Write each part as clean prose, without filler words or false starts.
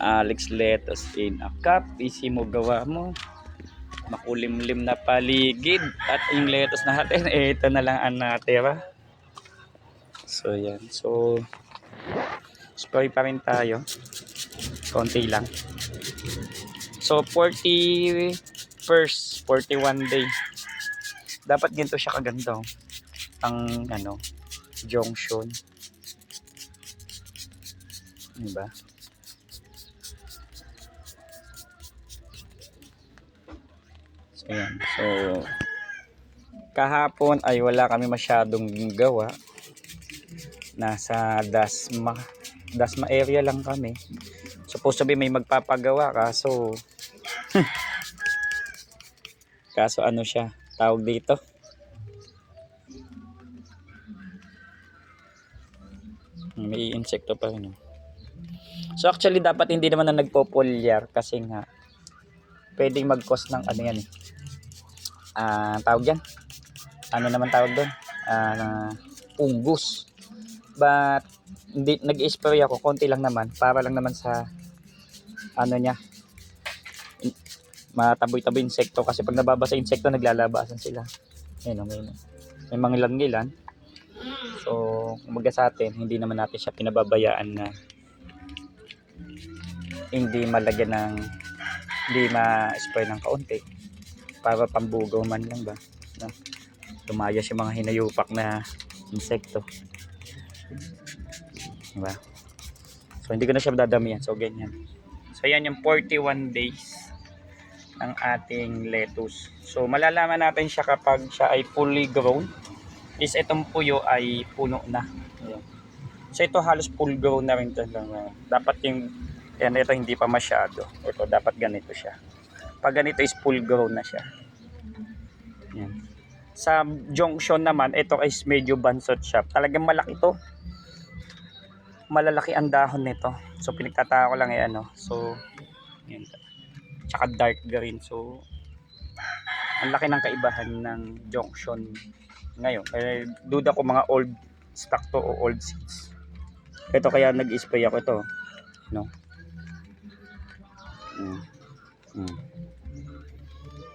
Alex lettuce in a cup. Easy mo gawa mo. Makulimlim na paligid. At yung lettuce natin, ito na lang ang natira. So yan. So spray pa rin tayo. Konti lang. So 41 day. Dapat ganito siya kaganda. Ang junction. Diba? So yan. So kahapon ay wala kami masyadong gawa. Nasa Dasma area lang kami. Supposed to be may magpapagawa kaso ano siya, tawag dito. May insekto pa rin. So actually dapat hindi naman na nagpo-foliar kasi nga pwedeng mag-cause ng yan tawag yan. Ano naman tawag doon? Fungus. But hindi nag-spray ako, konti lang naman para lang naman sa niya. Mataboy-taboy insekto kasi pag nababasa insekto naglalabasan sila. May mga ilan-ilan. So, kumbaga sa atin, hindi naman natin siya pinababayaan na hindi ma-spray ng kaunti para pambugaw man lang ba. Lumayas yung mga hinayupak na insekto. Diba? So, hindi ko na siya dadamihan. So, ganyan. So, yan yung 41 days ng ating lettuce. So, malalaman natin siya kapag siya ay fully grown. Is itong puyo ay puno na. Ayan. So, ito halos full grown na rin. Dapat ito hindi pa masyado. Ito, dapat ganito siya. Pag ganito is full grown na siya. Ayan. Sa junction naman, ito is medyo bansot siya. Talagang malaki to. Malalaki ang dahon nito. So, pinagtataka ko lang So, ayan. Tsaka dark green. So, ang laki ng kaibahan ng junction ngayon. Duda ko mga old stock to o old seeds. Ito kaya nag-spray ako ito.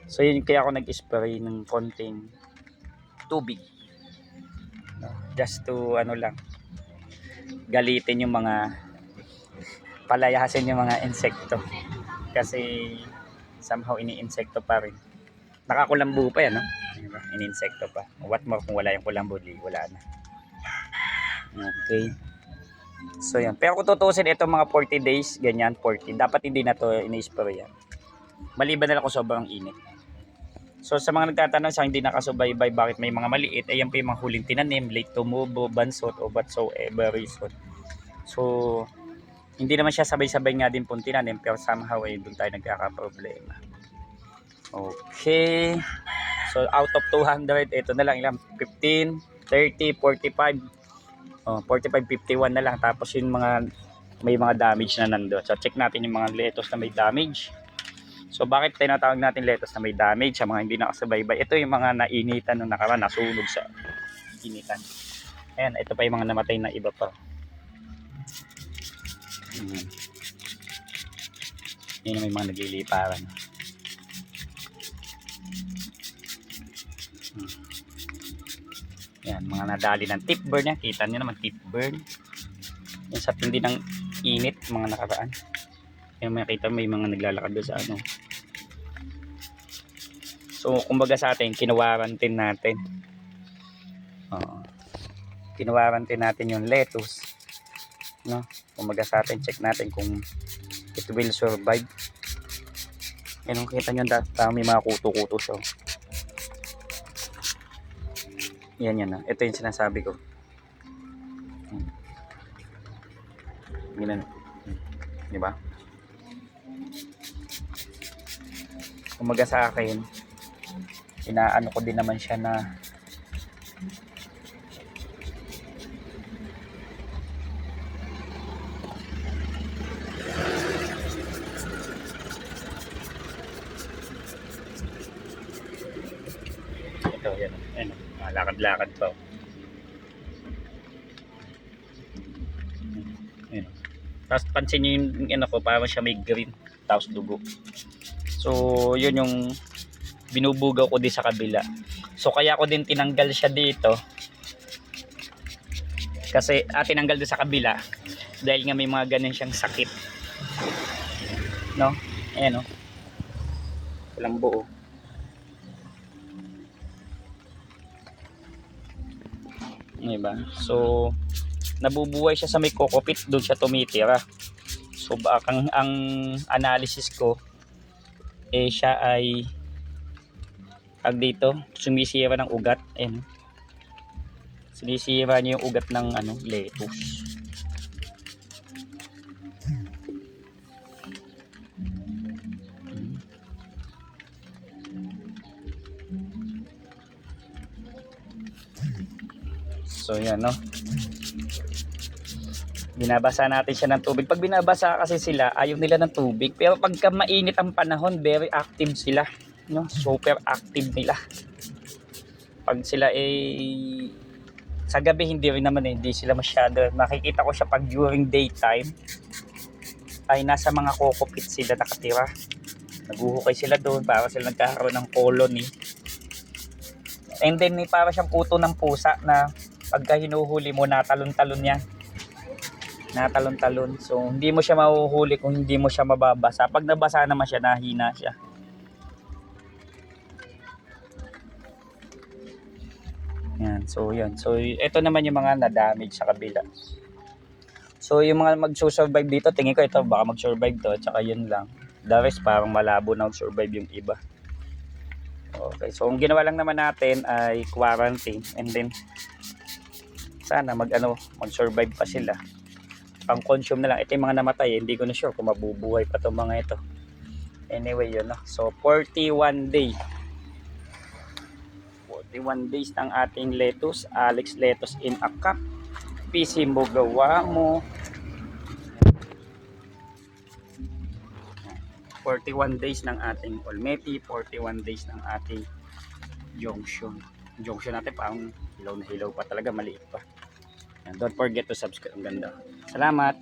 So, yun kaya ako nag-spray ng konting tubig. Just to galitin yung mga palayasin yung mga insekto. Kasi somehow ini-insekto pa rin. Nakakulambo pa yan, ini-insekto pa. What more kung wala yung kulambo, wala na. Okay. So yan. Pero kung tutusin itong mga 40 days, ganyan, 40. Dapat hindi na to ini-spray yan. Maliban na lang kung sobrang init. So sa mga nagtatanong sa hindi nakasubaybay bakit may mga maliit, ayan pa yung mga huling tinanim, late tumubo, bansot o whatsoever reason. So hindi naman siya sabay-sabay nga din pong tinanim pero somehow doon tayo nagkakaproblema. Okay. So out of 200, ito na lang ilang 15, 30, 45. 45, 51 na lang. Tapos yung may mga damage na nandoon. So check natin yung mga lettuce na may damage. So bakit tinatawag natin lettuce na may damage sa mga hindi nakasubaybay? Ito yung mga nainitan nung nakaraan, nasunog sa initan. Ayan, ito pa yung mga namatay na iba pa. Yun may mga nagliliparan. Yan, mga nadali ng tip burn yan. Kita nyo naman tip burn. Yan sa tindi ng init, mga nakaraan. Yan makita may mga naglalakad doon sa So kumbaga sa atin, kinuwarantin natin. Kinuwarantin natin yung lettuce. Kumbaga sa atin, check natin kung it will survive. Yan, kita nyo may mga kuto-kuto siya. Yan. Ito yung sinasabi ko. Ganun. Diba? Kumbaga sa akin, inaano ko din naman siya na ito, yan. Lakad-lakad pa. Yan. Tapos pansin nyo yung ano ko, parang siya may green, tapos dugo. So yun yung binubugaw ko din sa kabila. So kaya ko din tinanggal siya dito. Kasi tinanggal din sa kabila dahil nga may mga ganun siyang sakit. No? Ayan o. Walang buo. Diba? So nabubuhay siya sa may kokopit, doon siya tumitira. So baka ang analysis ko siya ay dito sumisira ng ugat. Ayan. Sinisira niya yung ugat ng lettuce. So yan, no. Binabasa natin siya ng tubig. Pag binabasa kasi sila, ayaw nila ng tubig. Pero pagka mainit ang panahon, very active sila, no? Super active nila. Pag sila sa gabi hindi rin naman, hindi sila masyado. Nakikita ko siya pag during daytime ay nasa mga kokopit sila nakatira. Naguhukay sila doon para sila nagkakaroon ng colony. And then may para siyang kuto ng pusa na pagka hinuhuli mo, natalon-talon yan. Natalon-talon. So hindi mo siya mahuhuli kung hindi mo siya mababasa. Pag nabasa naman siya, nahina siya. Yan. So yan. So ito naman yung mga na-damage sa kabila. So yung mga magsusurvive dito, tingin ko ito baka mag-survive to. Tsaka yun lang. The rest parang malabo na mag-survive yung iba. Okay. So ang ginawa lang naman natin ay quarantine. And then sana mag-survive pa sila. Pang-consume na lang. Ito yung mga namatay. Hindi ko na sure kung mabubuhay pa itong mga ito. Anyway, yun, no? So 41 days ng ating lettuce. Alex lettuce in a cup. PC mo gawa mo. 41 days ng ating Olmeti. 41 days ng ating Junction. Junction natin parang hilaw na hilaw pa talaga. Maliit pa. And don't forget to subscribe. Ang ganda. Salamat!